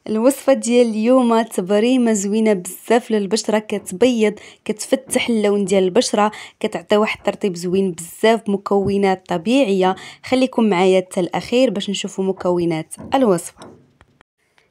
الوصفة ديال اليوم تبريمة زوينة بزاف للبشرة، كتبيض، كتفتح اللون ديال البشرة، كتعطي واحد الترطيب زوين بزاف، مكونات طبيعية. خليكم معايا حتى الاخير باش نشوفوا مكونات الوصفة.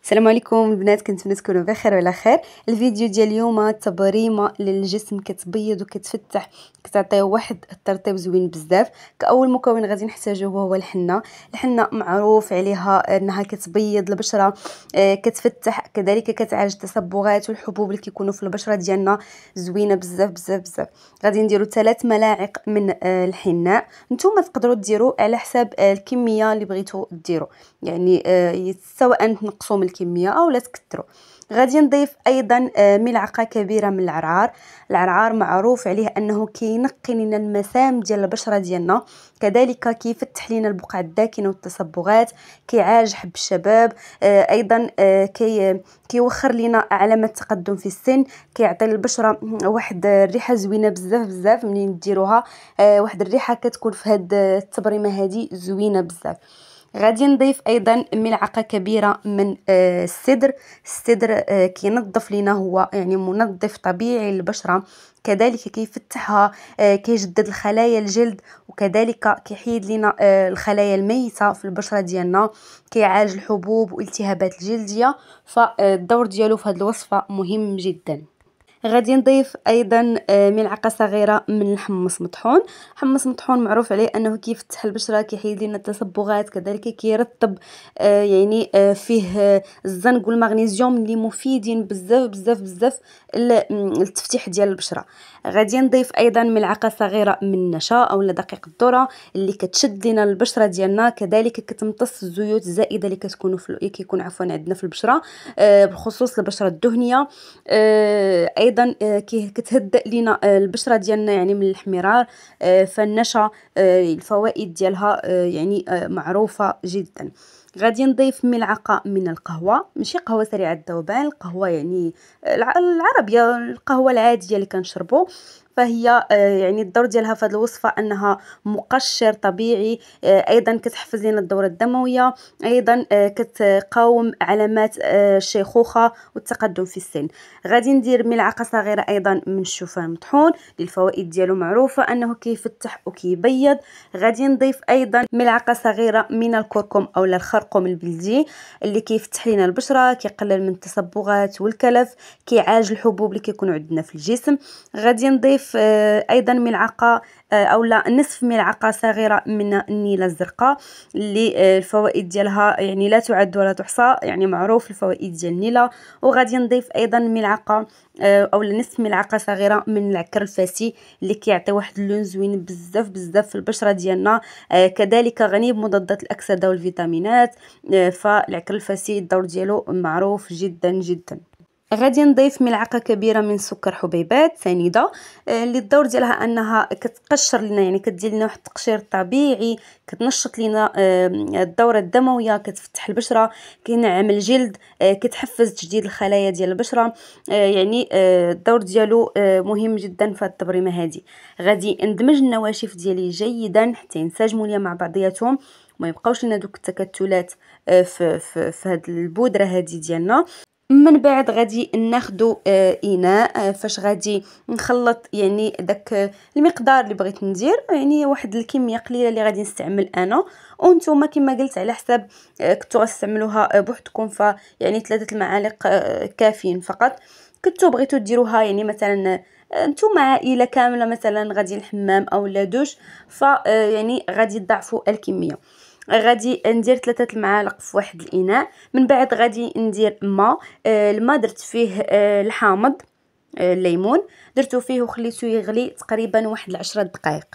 السلام عليكم البنات، كنتمنى تكونوا بخير وعلى خير. الفيديو ديال اليوم تبريمه للجسم، كتبيض وكتفتح، كتعطيه واحد الترطيب زوين بزاف. كاول مكون غادي نحتاجوه هو الحنه. الحنه معروف عليها انها كتبيض البشره، كتفتح، كذلك كتعالج التصبغات والحبوب اللي كيكونوا في البشره ديالنا. زوينه بزاف بزاف بزاف. غادي نديروا 3 ملاعق من الحناء. نتوما تقدروا ديروا على حساب الكميه اللي بغيتوا ديروا، يعني سواء تنقصوا من الكميه او لا تكثروا. غادي نضيف ايضا ملعقه كبيره من العرعار. العرعار معروف عليه انه كينقي لنا المسام ديال البشره ديالنا، كذلك كيفتح لنا البقع الداكنه والتصبغات، كيعالج حب الشباب، ايضا كيوخر لنا علامات تقدم في السن، كيعطي للبشره واحد الريحه زوينه بزاف بزاف. منين ديروها واحد الريحه كتكون في هاد التبريمه هذه زوينه بزاف. غادي نضيف ايضا ملعقه كبيره من السدر كينظف لينا، هو يعني منظف طبيعي للبشره، كذلك كيفتحها، كيجدد الخلايا الجلد، وكذلك كيحيد لنا الخلايا الميته في البشره ديالنا، كيعالج الحبوب والالتهابات الجلديه. فالدور ديالو في هذه الوصفه مهم جدا. غادي نضيف ايضا ملعقه صغيره من الحمص مطحون. حمص مطحون معروف عليه انه كيفتح البشره، كيحيد لنا التصبغات، كذلك كيرطب، يعني فيه الزنك والمغنيسيوم اللي مفيدين بزاف بزاف بزاف للتفتيح ديال البشره. غادي نضيف ايضا ملعقه صغيره من النشا او دقيق الذره اللي كتشد لنا البشره ديالنا، كذلك كتمتص الزيوت الزائده اللي كيكون عندنا في البشره، بخصوص البشره الدهنيه. ايضا كتهدئ لينا البشره ديالنا يعني من الاحمرار. فالنشا الفوائد ديالها يعني معروفه جدا. غادي نضيف ملعقه من القهوه، ماشي قهوه سريعه الذوبان، القهوه يعني العربيه، القهوه العاديه اللي كنشربوا. فهي يعني الدور ديالها في هذه الوصفه انها مقشر طبيعي، ايضا كتحفز لنا الدوره الدمويه، ايضا كتقاوم علامات الشيخوخه والتقدم في السن. غادي ندير ملعقه صغيره ايضا من الشوفان مطحون، للفوائد ديالو معروفه انه كيفتح وكيبيض. غادي نضيف ايضا ملعقه صغيره من الكركم او الخرقوم البلدي اللي كيفتح لنا البشره، كيقلل من التصبغات والكلف، كيعالج الحبوب اللي كيكونوا عندنا في الجسم. غادي نضيف ايضا ملعقه او نصف ملعقه صغيره من النيله الزرقاء اللي الفوائد ديالها يعني لا تعد ولا تحصى، يعني معروف الفوائد ديال النيله. وغادي نضيف ايضا ملعقه او نصف ملعقه صغيره من العكر الفاسي اللي كيعطي واحد اللون زوين بزاف بزاف في البشره ديالنا، كذلك غني بمضادات الاكسده والفيتامينات. فالعكر الفاسي الدور ديالو معروف جدا جدا. غادي نضيف ملعقه كبيره من سكر حبيبات سنيده، اللي الدور ديالها انها كتقشر لنا، يعني كدير لنا واحد التقشير طبيعي، كتنشط لنا الدوره الدمويه، كتفتح البشره، كينعم الجلد، كتحفز تجديد الخلايا ديال البشره. يعني الدور ديالو مهم جدا في التبريمه هذه. غادي ندمج النواشف ديالي جيدا حتى ينسجموا ليا مع بعضياتهم، ما يبقاوش لنا دوك التكتلات في هاد البودره هذه ديالنا. من بعد غادي ناخدو اناء، فاش غادي نخلط يعني داك المقدار اللي بغيت ندير، يعني واحد الكميه قليله اللي غادي نستعمل انا، وانتم كما قلت على حساب كنتو غتستعملوها بوحدكم، فيعني 3 المعالق كافيين فقط. كنتو بغيتو ديروها يعني مثلا نتوما عائله كامله مثلا غادي الحمام او لا دوش، يعني غادي تضاعفوا الكميه. غادي ندير 3 المعالق في واحد الاناء. من بعد غادي ندير الماء، الماء درت فيه الحامض، الليمون درتو فيه وخليته يغلي تقريبا واحد 10 دقائق.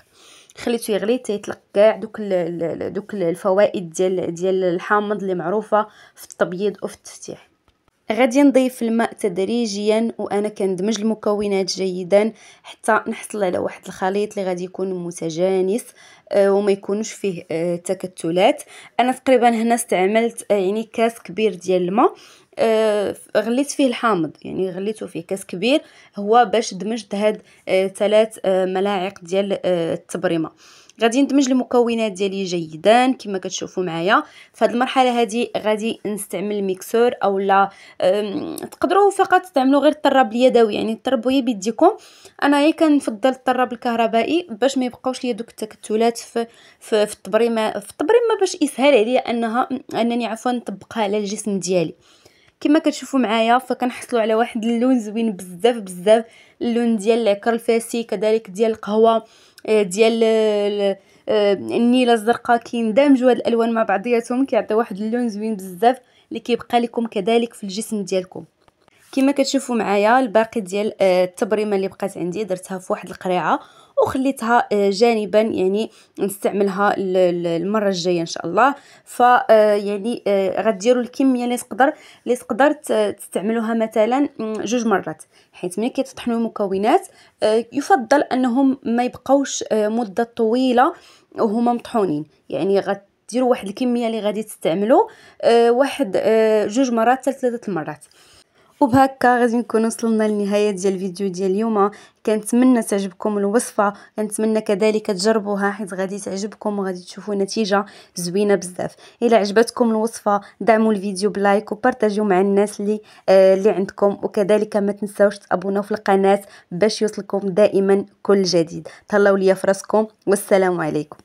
خليته يغلي تيطلق كاع دوك الفوائد ديال الحامض اللي معروفه في التبييض وفي التفتيح. غادي نضيف الماء تدريجيا وانا كندمج المكونات جيدا حتى نحصل على واحد الخليط اللي غادي يكون متجانس، وما يكونش فيه تكتلات. انا تقريبا هنا استعملت يعني كاس كبير ديال الماء، غليت فيه الحامض، يعني غليته فيه كاس كبير هو باش دمجت هاد 3 ملاعق ديال التبريمه. غادي ندمج المكونات ديالي جيدا كما كتشوفوا معايا. في هذه المرحله هذه غادي نستعمل الميكسور اولا تقدروا فقط تستعملوا غير الطراب اليدوي، يعني طربوا هي بيديكم. انايا كنفضل الطراب الكهربائي باش ما يبقاوش ليا دوك التكتلات في التبريمه باش يسهل عليا انني عفوا نطبقها على الجسم ديالي. كما كتشوفوا معايا فكنحصلوا على واحد اللون زوين بزاف بزاف، اللون ديال العكر الفاسي كذلك ديال القهوه ديال النيله الزرقاء، كيندمجوا هاد الالوان مع بعضياتهم كيعطي واحد اللون زوين بزاف اللي كيبقى لكم كذلك في الجسم ديالكم. كما كتشوفوا معايا الباقي ديال التبريمه اللي بقات عندي درتها في واحد القريعه وخليتها جانبا، يعني نستعملها المره الجايه ان شاء الله. ف يعني غديروا الكميه اللي تقدر تستعملوها مثلا 2 مرات، حيت ملي كتطحنوا المكونات يفضل انهم ما يبقاوش مده طويله وهما مطحونين، يعني غديروا واحد الكميه اللي غادي تستعملوا واحد 2 مرات حتى 3 مرات. وبهكا غادي نكون وصلنا للنهايه ديال الفيديو ديال اليوم. كنتمنى تعجبكم الوصفه، كنتمنى كذلك تجربوها حيت غادي تعجبكم وغادي تشوفوا نتيجه زوينه بزاف. الا عجبتكم الوصفه دعموا الفيديو بلايك وبارطاجيو مع الناس اللي عندكم، وكذلك ما تنساوش تابوناو في القناه باش يوصلكم دائما كل جديد. تهلاو ليا فراسكم والسلام عليكم.